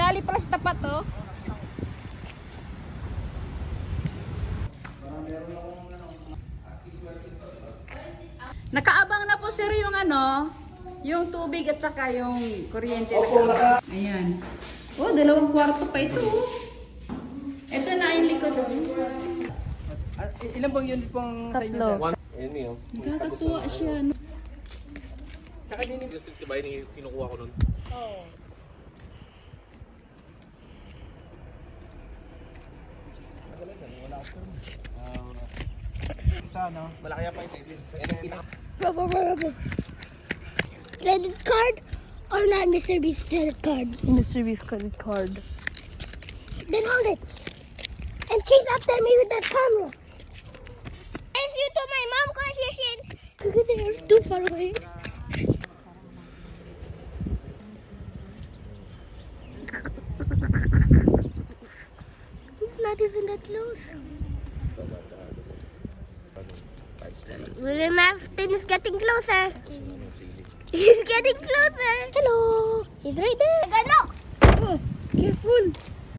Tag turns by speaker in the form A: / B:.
A: Nagali pala sa tapat, oh. Nakaabang na po sir yung ano, yung tubig at saka yung kuryente. Ayan. Oh, 2 kwarto pa ito. Oh. Ito na yung likod.
B: Ilan bang yun pong sa inyo?
A: Nakakatuwa siya. No?
B: Tsaka din yung
C: Diba yung kinukuha ko nun?
A: Oh.
B: isa, no?
C: Malaki pa yung save.
D: Credit card or not Mr. Beast credit card?
A: Mr. Beast credit card.
D: Then hold it. And chase after me with that camera. If you to my mom cause you should. They're too far away. It's not even that close. William Afton is getting closer. He's getting closer. Hello. He's right there. Gano.
A: Oh, careful.